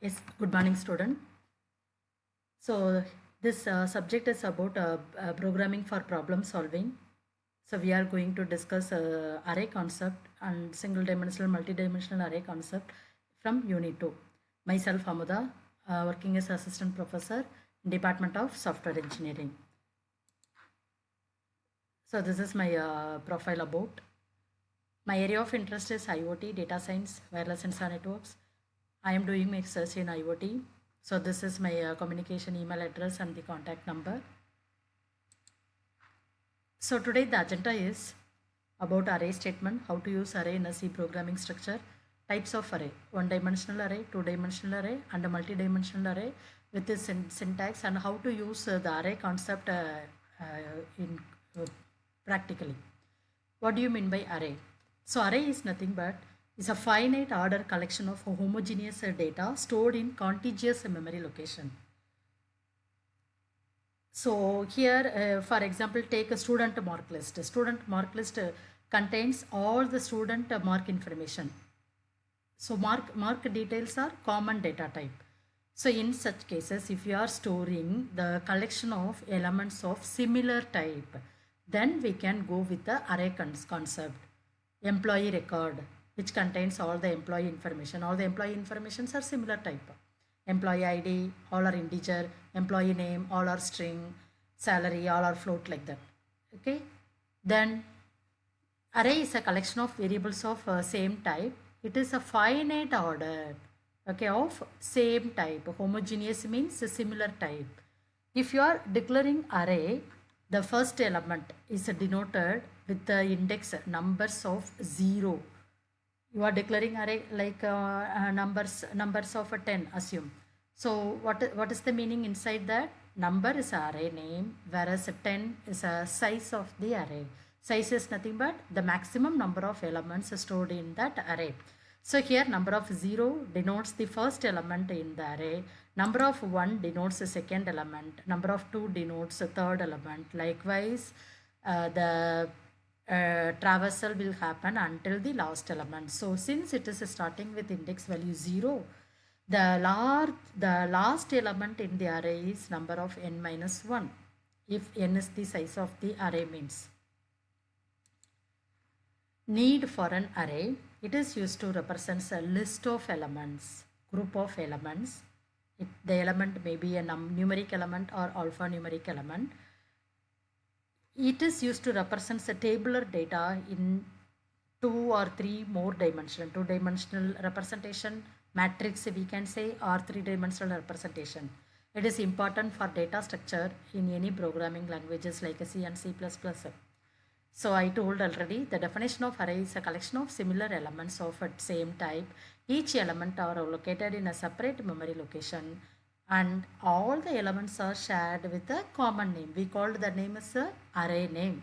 Yes, good morning, student. So this subject is about programming for problem solving. So we are going to discuss array concept and single dimensional, multi-dimensional array concept from Unit 2. Myself, Hamuda, working as assistant professor in Department of Software Engineering. So this is my profile about. My area of interest is IoT, data science, wireless sensor networks. I am doing my research in IoT. So this is my communication email address and the contact number. So today the agenda is about array statement, how to use array in a C programming structure, types of array, one dimensional array, two dimensional array and a multi-dimensional array with this syntax, and how to use the array concept in practically. What do you mean by array? So array is nothing but is a finite order collection of homogeneous data stored in contiguous memory location. So here, for example, take a student mark list. A student mark list contains all the student mark information. So mark details are common data type. So in such cases, if you are storing the collection of elements of similar type, then we can go with the array concept. Employee record, which contains all the employee information. All the employee informations are similar type. Employee ID, all are integer. Employee name, all are string. Salary, all are float, like that. Okay. Then array is a collection of variables of same type. It is a finite order, okay, of same type. Homogeneous means a similar type. If you are declaring array, the first element is denoted with the index numbers of 0. You are declaring array like numbers of 10, assume. So what is the meaning inside that? Number is array name, whereas 10 is a size of the array. Size is nothing but the maximum number of elements stored in that array. So here number of 0 denotes the first element in the array. Number of 1 denotes the second element. Number of 2 denotes the third element. Likewise, the traversal will happen until the last element. So since it is starting with index value 0, the last element in the array is number of n minus 1, if n is the size of the array means. Need for an array, it is used to represent a list of elements, group of elements. The element may be a numeric element or alphanumeric element. It is used to represent the tabular data in 2 or 3 more dimensional, 2-dimensional representation, matrix we can say, or 3-dimensional representation. It is important for data structure in any programming languages like C and C++. So I told already, the definition of array is a collection of similar elements of a same type. Each element are located in a separate memory location, and all the elements are shared with a common name. We called the name as a array name.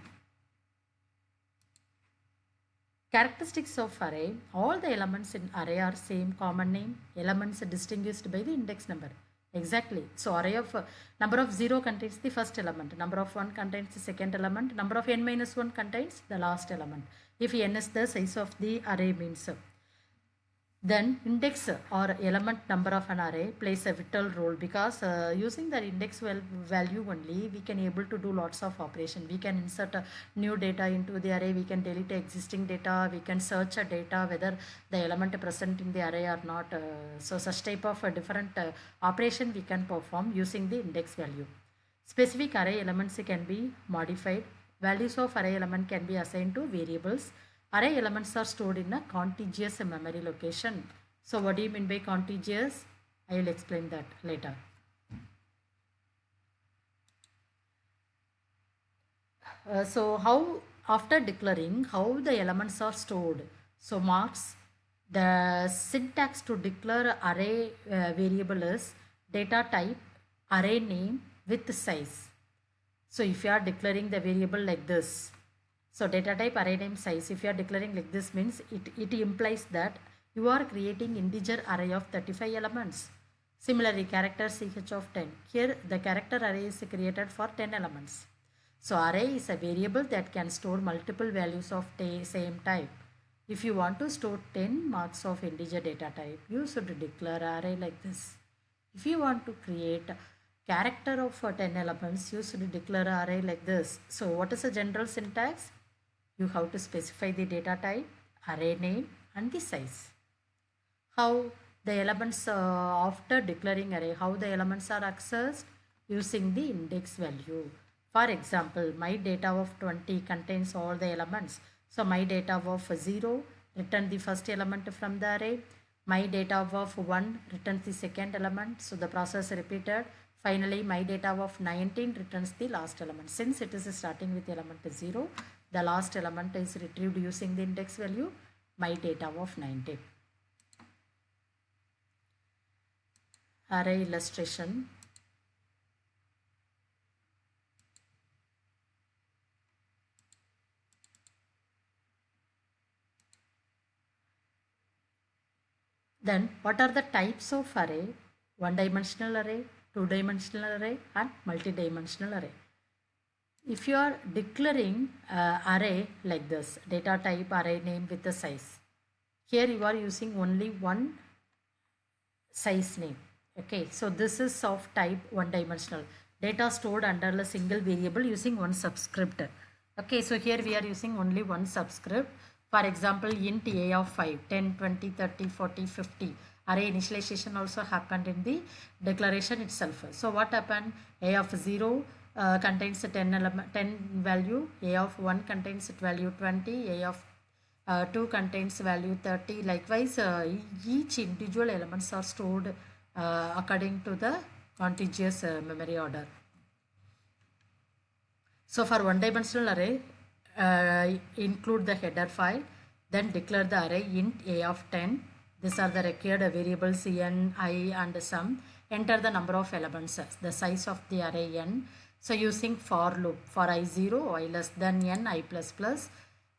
Characteristics of array, all the elements in array are same common name. Elements are distinguished by the index number. Exactly. So array of number of 0 contains the first element, number of 1 contains the second element, number of n minus 1 contains the last element. If n is the size of the array means, then index or element number of an array plays a vital role, because using the index value only we can able to do lots of operation. We can insert new data into the array, we can delete existing data, we can search a data whether the element present in the array or not. So such type of different operation we can perform using the index value. Specific array elements can be modified. Values of array element can be assigned to variables. Array elements are stored in a contiguous memory location. So what do you mean by contiguous? I will explain that later. So how, after declaring how the elements are stored, so marks, the syntax to declare array variable is data type, array name with size. So if you are declaring the variable like this, so data type, array name, size, if you are declaring like this means it implies that you are creating integer array of 35 elements. Similarly, character ch of 10. Here the character array is created for 10 elements. So array is a variable that can store multiple values of same type. If you want to store 10 marks of integer data type, you should declare array like this. If you want to create character of 10 elements, you should declare array like this. So what is the general syntax? You have to specify the data type, array name and the size. How the elements after declaring array, how the elements are accessed? Using the index value. For example, my data of 20 contains all the elements. So my data of 0 return the first element from the array. My data of 1 returns the second element. So the process repeated. Finally, my data of 19 returns the last element. Since it is starting with element 0, the last element is retrieved using the index value, my data of 19. Array illustration. Then what are the types of array? One-dimensional array, two-dimensional array and multi-dimensional array. If you are declaring array like this, data type, array name with the size. Here you are using only one size name. Okay, so this is of type one-dimensional. Data stored under a single variable using one subscript. Okay, so here we are using only one subscript. For example, int a of 5, 10, 20, 30, 40, 50. Array initialization also happened in the declaration itself. So what happened? A of 0 contains 10 value, a of 1 contains value 20, a of 2 contains value 30. Likewise, each individual elements are stored according to the contiguous memory order. So for one-dimensional array, include the header file, then declare the array int a of 10. These are the required variables n, I and sum. Enter the number of elements, the size of the array n. So using for loop, for I0, I less than n, I plus plus.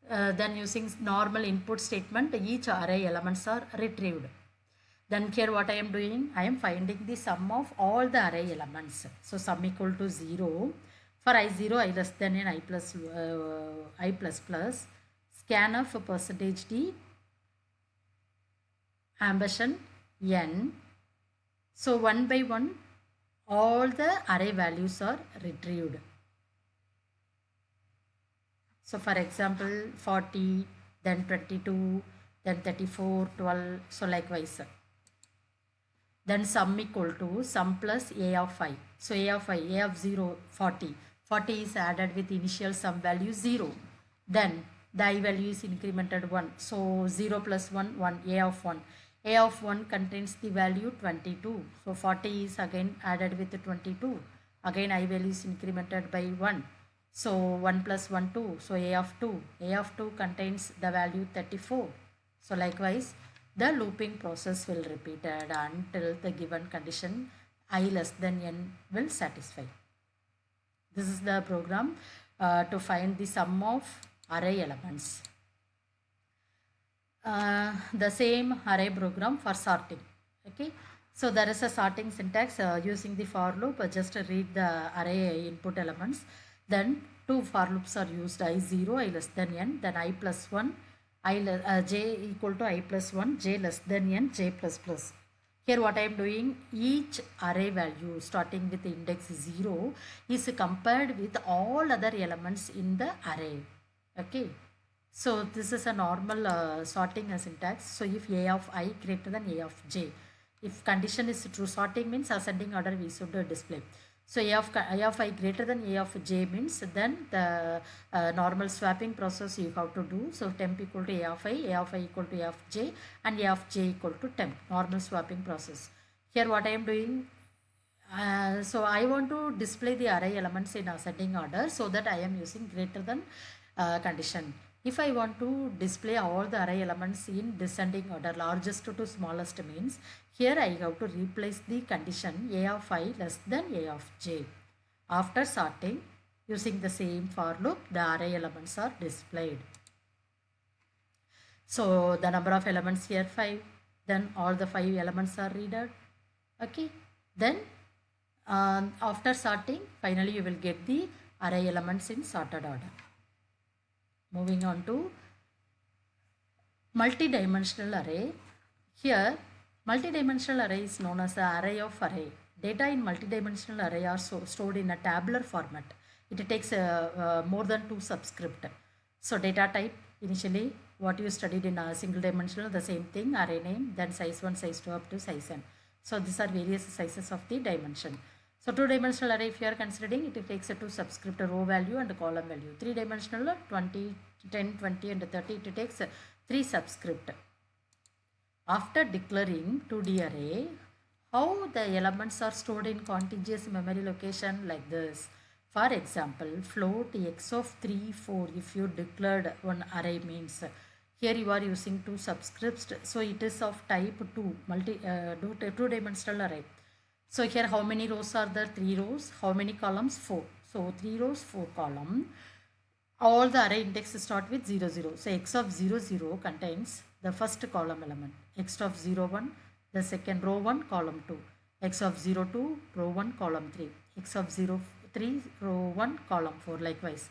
Then using normal input statement, each array elements are retrieved. Then here what I am doing, I am finding the sum of all the array elements. So sum equal to 0. For I0, I less than n, I plus plus. Scanf percentage d ampersand n. So one by one, all the array values are retrieved. So for example, 40, then 22, then 34, 12, so likewise. Then sum equal to sum plus a of 5. So a of 5, a of 0, 40. 40 is added with initial sum value 0. Then the I value is incremented 1. So 0 plus 1, 1, a of 1. A of 1 contains the value 22. So 40 is again added with 22. Again I value is incremented by 1. So 1 plus 1, 2. So a of 2. A of 2 contains the value 34. So likewise, the looping process will repeat until the given condition I less than n will satisfy. This is the program to find the sum of array elements. The same array program for sorting. Okay, so there is a sorting syntax using the for loop. Just read the array input elements. Then two for loops are used, I0, I less than n, then I plus 1, j equal to I plus 1, j less than n, j plus plus. Here what I am doing, each array value starting with index 0 is compared with all other elements in the array. Okay, so this is a normal sorting syntax. So if a of I greater than a of j, if condition is true, sorting means ascending order we should display. So a of I greater than a of j means then the normal swapping process you have to do. So temp equal to a of I equal to a of j, and a of j equal to temp, normal swapping process. Here what I am doing, so I want to display the array elements in ascending order, so that I am using greater than condition. If I want to display all the array elements in descending order, largest to smallest means, here I have to replace the condition a of I less than a of j. After sorting, using the same for loop, the array elements are displayed. So the number of elements here 5, then all the 5 elements are read. Okay, then after sorting, finally you will get the array elements in sorted order. Moving on to Multi-dimensional array. Here, multi-dimensional array is known as the array of array. Data in multi-dimensional array are stored in a tabular format. It takes more than 2 subscript. So data type, initially what you studied in a single dimensional, the same thing, array name, then size 1, size 2 up to size n. So these are various sizes of the dimension. So 2-dimensional array, if you are considering, it takes a 2 subscript row value and column value. 3-dimensional, 20, 10, 20 and 30, it takes 3 subscript. After declaring 2D array, how the elements are stored in contiguous memory location like this. For example, float x of 3, 4, if you declared one array means, here you are using 2 subscripts, so it is of type 2, 2-dimensional array. So here how many rows are there? 3 rows. How many columns? 4. So 3 rows, 4 column. All the array index start with 0, 0. So x of 0, 0 contains the first column element. X of 0, 1, the second row 1, column 2. X of 0, 2, row 1, column 3. X of 0, 3, row 1, column 4. Likewise.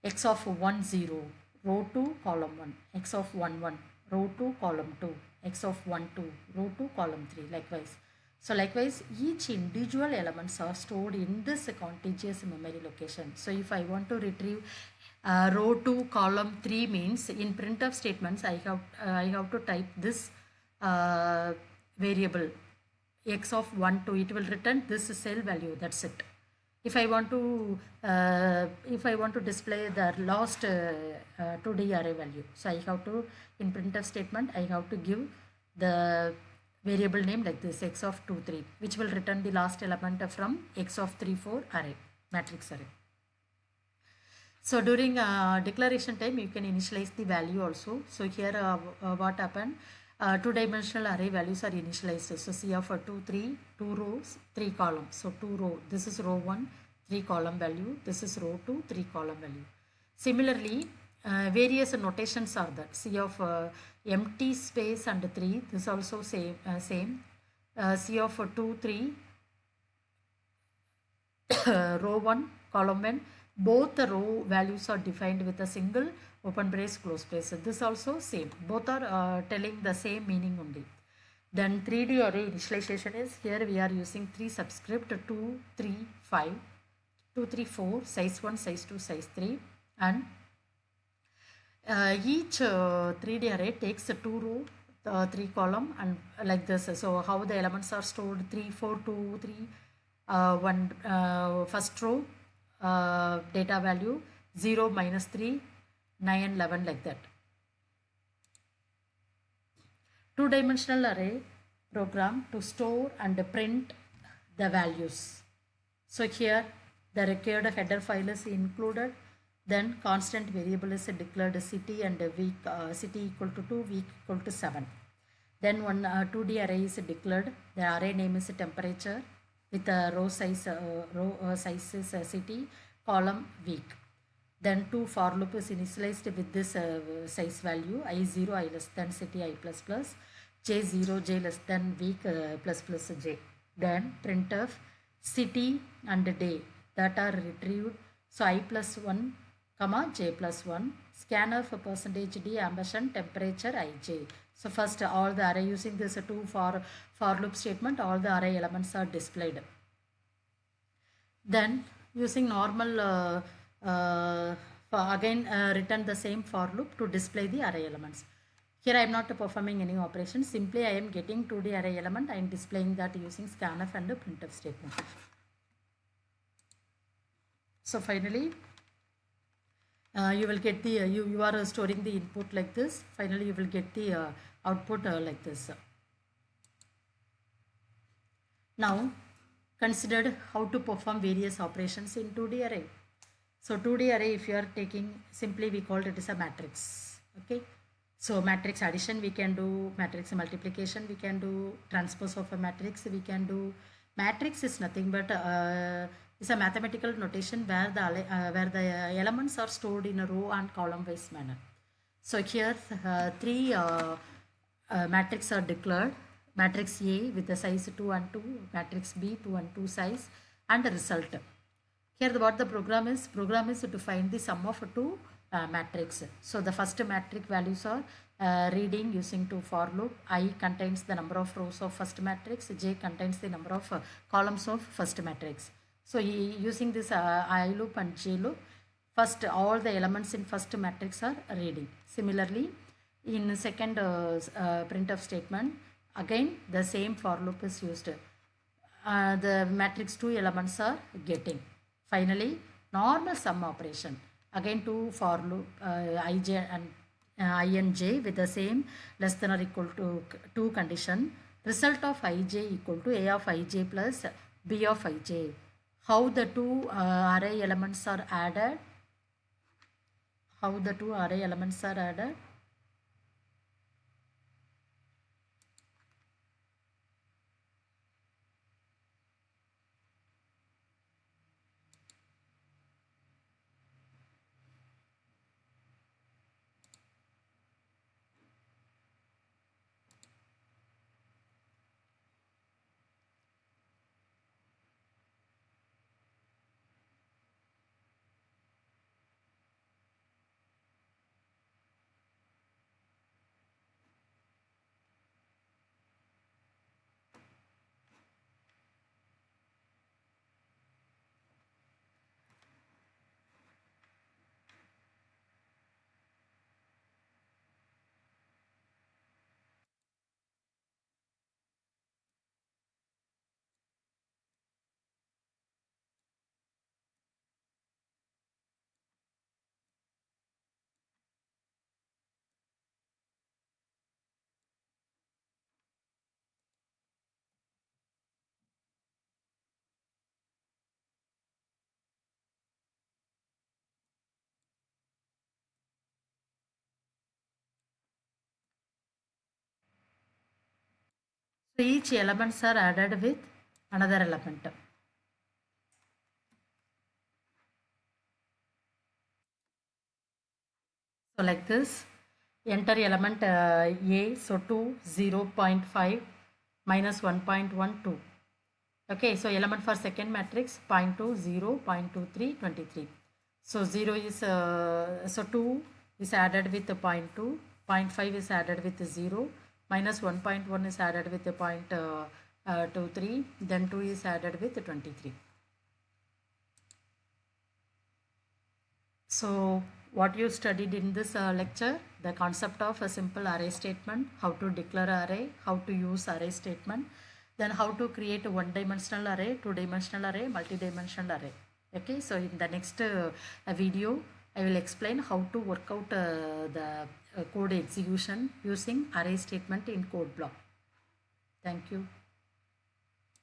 X of 1, 0, row 2, column 1. X of 1, 1, row 2, column 2. X of 1, 2, row 2, column 3. Likewise. So likewise, each individual elements are stored in this contiguous memory location. So if I want to retrieve row 2 column 3 means in printf statements I have to type this variable x of 1 2, it will return this cell value, that's it. If I want to display the last 2D array value, so I have to, in printf statement I have to give the variable name like this, x of 2 3, which will return the last element from x of 3 4 array, matrix array. So during declaration time you can initialize the value also. So here what happened, 2-dimensional array values are initialized. So C of 2 3, 2 rows 3 columns. So 2 row, this is row 1, 3 column value, this is row 2, 3 column value. Similarly, various notations are there. C of empty space and 3, this also same. C of 2 3, row 1, column 1, both the row values are defined with a single open brace, close brace. This also same, both are telling the same meaning only. Then 3D array initialization is, here we are using 3 subscript 2 3 5, 2 3 4, size 1, size 2, size 3, and each 3D array takes 2 row, 3 column, and like this. So how the elements are stored, 3 4 2 3, 1 first row data value 0 minus 3 9 11, like that. 2-dimensional array program to store and print the values. So here the required header file is included, then constant variable is declared city and week, city equal to 2, week equal to 7. Then one 2D array is declared, the array name is temperature with a row size, size is city, column week. Then 2 for loop is initialized with this size value, I0, I less than city, I plus plus, J0, J less than week, plus plus J. Then printf city and day that are retrieved. So I plus 1, comma J plus 1, scanner for percentage %d ampersand temperature IJ. So first all the array using this 2 for loop statement, all the array elements are displayed. Then using normal again return the same for loop to display the array elements. Here I am not performing any operation, simply I am getting 2D array element, I am displaying that using scanf and printf statement. So finally you will get the you are storing the input like this, finally you will get the output like this. Now considered how to perform various operations in 2D array. So 2D array, if you are taking, simply we called it as a matrix. Okay. So matrix addition we can do, matrix multiplication we can do, transpose of a matrix we can do. Matrix is nothing but is a mathematical notation where the elements are stored in a row and column wise manner. So here 3 matrix are declared. Matrix A with the size 2 and 2, matrix B 2 and 2 size, and the result. Here what the program is to find the sum of 2 matrix. So the first matrix values are reading using to for loop. I contains the number of rows of first matrix. J contains the number of columns of first matrix. So using this I loop and J loop, first all the elements in first matrix are reading. Similarly, in second printf statement, again the same for loop is used. The matrix 2 elements are getting. Finally, normal sum operation. Again, two for loop ij and I and j with the same less than or equal to 2 condition. Result of ij equal to a of ij plus b of ij. How the two array elements are added? How the two array elements are added? So each elements are added with another element. So like this, enter element A, so 2, 0.5 minus 1.12. Okay, so element for second matrix 0.2, 0, 0.23, 23. So 0 is, so 2 is added with the 0.2, 0.5 is added with 0, minus 1.1 is added with the 0.23, then 2 is added with 23. So what you studied in this lecture, the concept of a simple array statement, how to declare array, how to use array statement, then how to create a one-dimensional array, two-dimensional array, multi-dimensional array. Okay, so in the next video, I will explain how to work out the code execution using array statement in code block. Thank you.